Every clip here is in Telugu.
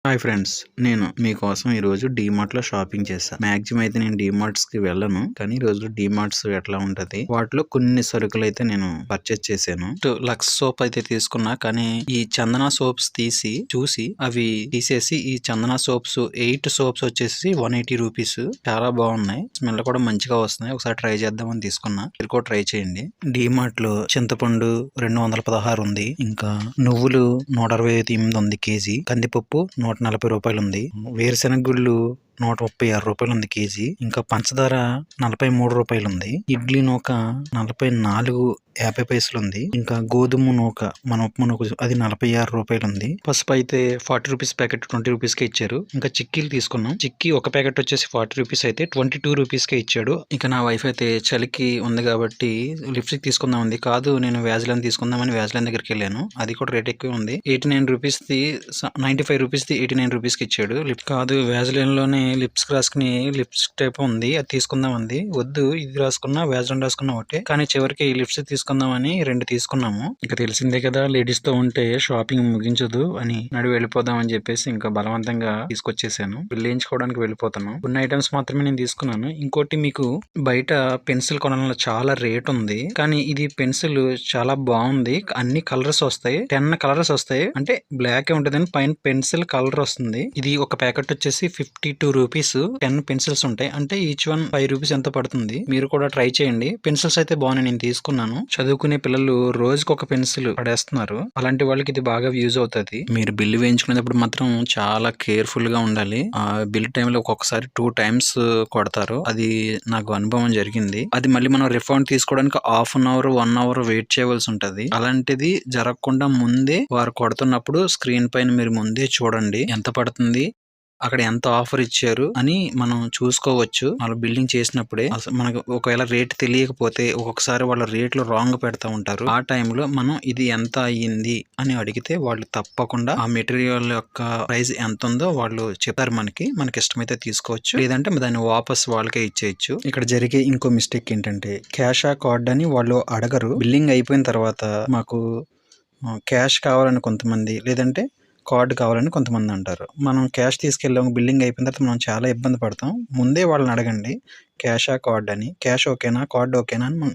హాయ్ ఫ్రెండ్స్, నేను మీకోసం ఈరోజు డీమార్ట్లో షాపింగ్ చేశాను. మాక్సిమం అయితే నేను డీమార్ట్స్కి వెళ్ళను, కానీ ఈరోజు డీమార్ట్స్ ఎట్లా ఉంటుంది, వాటిలో కొన్ని సరుకులు అయితే నేను పర్చేస్ చేశాను. లక్స్ సోప్ అయితే తీసుకున్నా, కానీ ఈ చందన సోప్స్ చూసి అవి తీసేసి ఈ చందన సోప్స్ 8 సోప్స్ వచ్చేసి 180 రూపీస్. చాలా బాగున్నాయి, స్మెల్ కూడా మంచిగా వస్తున్నాయి. ఒకసారి ట్రై చేద్దామని తీసుకున్నా, మీరు కూడా ట్రై చేయండి. డీమార్ట్లో చింతపండు 216 ఉంది, ఇంకా నువ్వులు 168 ఉంది కేజీ, కందిపప్పు 140 రూపాయలు ఉంది, వేరుశెనగ గుళ్ళు 136 రూపాయలు ఉంది కేజీ, ఇంకా పంచదార 43 రూపాయలు ఉంది, ఇడ్లీ నూక 44.50 పైసలు ఉంది, ఇంకా గోధుమ నూక మన ఉప్మా నూక అది 46 రూపాయలు ఉంది. పసుపు అయితే 40 రూపీస్ ప్యాకెట్ 20 రూపీస్ కే ఇచ్చారు. ఇంకా చిక్కీలు తీసుకున్నాం, చిక్కీ ఒక ప్యాకెట్ వచ్చేసి 40 రూపీస్ అయితే 22 రూపీస్ కే ఇచ్చాడు. ఇక నా వైఫ్ అయితే చలికి ఉంది కాబట్టి లిప్స్టిక్ తీసుకుందాం ఉంది, కాదు నేను వ్యాజ్లైన్ తీసుకుందామని వ్యాజ్లైన్ దగ్గరికి వెళ్ళాను. అది కూడా రేట్ ఎక్కువ ఉంది, 89 rupees the 95 rupees the 89 rupees కి ఇచ్చాడు. కాదు వ్యాజ్లైన్ లోనే లిప్స్ రాసుకుని లిప్స్టిక్ టైప్ ఉంది, అది తీసుకుందాం ఉంది. వద్దు, ఇది రాసుకున్నా వ్యాజ్లైన్ రాసుకున్నా ఒకటే, కానీ చివరికి లిప్స్టిక్ తీసుకుందామని 2 తీసుకున్నాము. ఇక తెలిసిందే కదా, లేడీస్ తో ఉంటే షాపింగ్ ముగించదు అని నడి వెళ్ళిపోదాం అని చెప్పేసి ఇంకా బలవంతంగా తీసుకొచ్చేసాను. వేయించుకోవడానికి వెళ్ళిపోతాను. కొన్ని ఐటమ్స్ మాత్రమే నేను తీసుకున్నాను. ఇంకోటి, మీకు బయట పెన్సిల్ కొనాలని చాలా రేట్ ఉంది, కానీ ఇది పెన్సిల్ చాలా బాగుంది. అన్ని కలర్స్ వస్తాయి, 10 కలర్స్ వస్తాయి, అంటే బ్లాక్ ఉంటుంది అని పైన పెన్సిల్ కలర్ వస్తుంది. ఇది ఒక ప్యాకెట్ వచ్చేసి 52 రూపీస్, 10 పెన్సిల్స్ ఉంటాయి, అంటే ఈచ్ వన్ 5 రూపీస్ ఎంత పడుతుంది. మీరు కూడా ట్రై చేయండి. పెన్సిల్స్ అయితే బాగున్నాయి, నేను తీసుకున్నాను. చదువుకునే పిల్లలు రోజుకి ఒక పెన్సిల్ పడేస్తున్నారు, అలాంటి వాళ్ళకి ఇది బాగా యూజ్ అవుతుంది. మీరు బిల్లు వేయించుకునేటప్పుడు మాత్రం చాలా కేర్ఫుల్ గా ఉండాలి. ఆ బిల్ టైంలో ఒక్కొక్కసారి 2 టైమ్స్ కొడతారు, అది నాకు అనుభవం జరిగింది. అది మళ్ళీ మనం రిఫండ్ తీసుకోవడానికి half an hour 1 hour wait చేయవలసి ఉంటది. అలాంటిది జరగకుండా ముందే వారు కొడుతున్నప్పుడు స్క్రీన్ పైన మీరు ముందే చూడండి ఎంత పడుతుంది, అక్కడ ఎంత ఆఫర్ ఇచ్చారు అని మనం చూసుకోవచ్చు. వాళ్ళ బిల్డింగ్ చేసినప్పుడే మనకు ఒకవేళ రేట్ తెలియకపోతే ఒక్కొక్కసారి వాళ్ళ రేట్లు రాంగ్ పెడతా ఉంటారు. ఆ టైంలో మనం ఇది ఎంత అయ్యింది అని అడిగితే వాళ్ళు తప్పకుండా ఆ మెటీరియల్ యొక్క ప్రైస్ ఎంత ఉందో వాళ్ళు చెప్తారు. మనకి ఇష్టమైతే తీసుకోవచ్చు, లేదంటే దాన్ని వాపస్ వాళ్ళకే ఇచ్చేయచ్చు. ఇక్కడ జరిగే ఇంకో మిస్టేక్ ఏంటంటే, క్యాష్ ఆ కార్డ్ అని వాళ్ళు అడగరు. బిల్లింగ్ అయిపోయిన తర్వాత మాకు క్యాష్ కావాలని కొంతమంది, లేదంటే కార్డు కావాలని కొంతమంది అంటారు. మనం క్యాష్ తీసుకెళ్ళాము, బిల్లింగ్ అయిపోయిన తర్వాత మనం చాలా ఇబ్బంది పడతాం. ముందే వాళ్ళని అడగండి, క్యాషా కార్డ్ అని, క్యాష్ ఓకేనా కార్డ్ ఓకేనా అని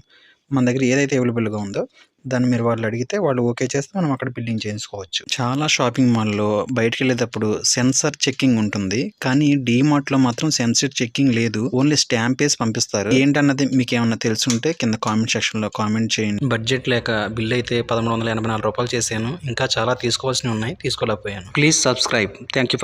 మన దగ్గర ఏదైతే అవైలబుల్గా ఉందో దాన్ని మీరు వాళ్ళు అడిగితే వాళ్ళు ఓకే చేస్తే మనం అక్కడ బిల్లింగ్ చేయించుకోవచ్చు. చాలా షాపింగ్ మాల్లో బయటకు వెళ్ళేటప్పుడు సెన్సర్ చెక్కింగ్ ఉంటుంది, కానీ డీమార్ట్లో మాత్రం సెన్సర్ చెక్కింగ్ లేదు. ఓన్లీ స్టాంప్ వేసి పంపిస్తారు. ఏంటన్నది మీకు ఏమన్నా తెలుసుంటే కింద కామెంట్ సెక్షన్లో కామెంట్ చేయండి. బడ్జెట్ లేక బిల్ అయితే 1184 రూపాయలు చేశాను. ఇంకా చాలా తీసుకోవాల్సినవి ఉన్నాయి, తీసుకోలేకపోయాను. Please subscribe. Thank you.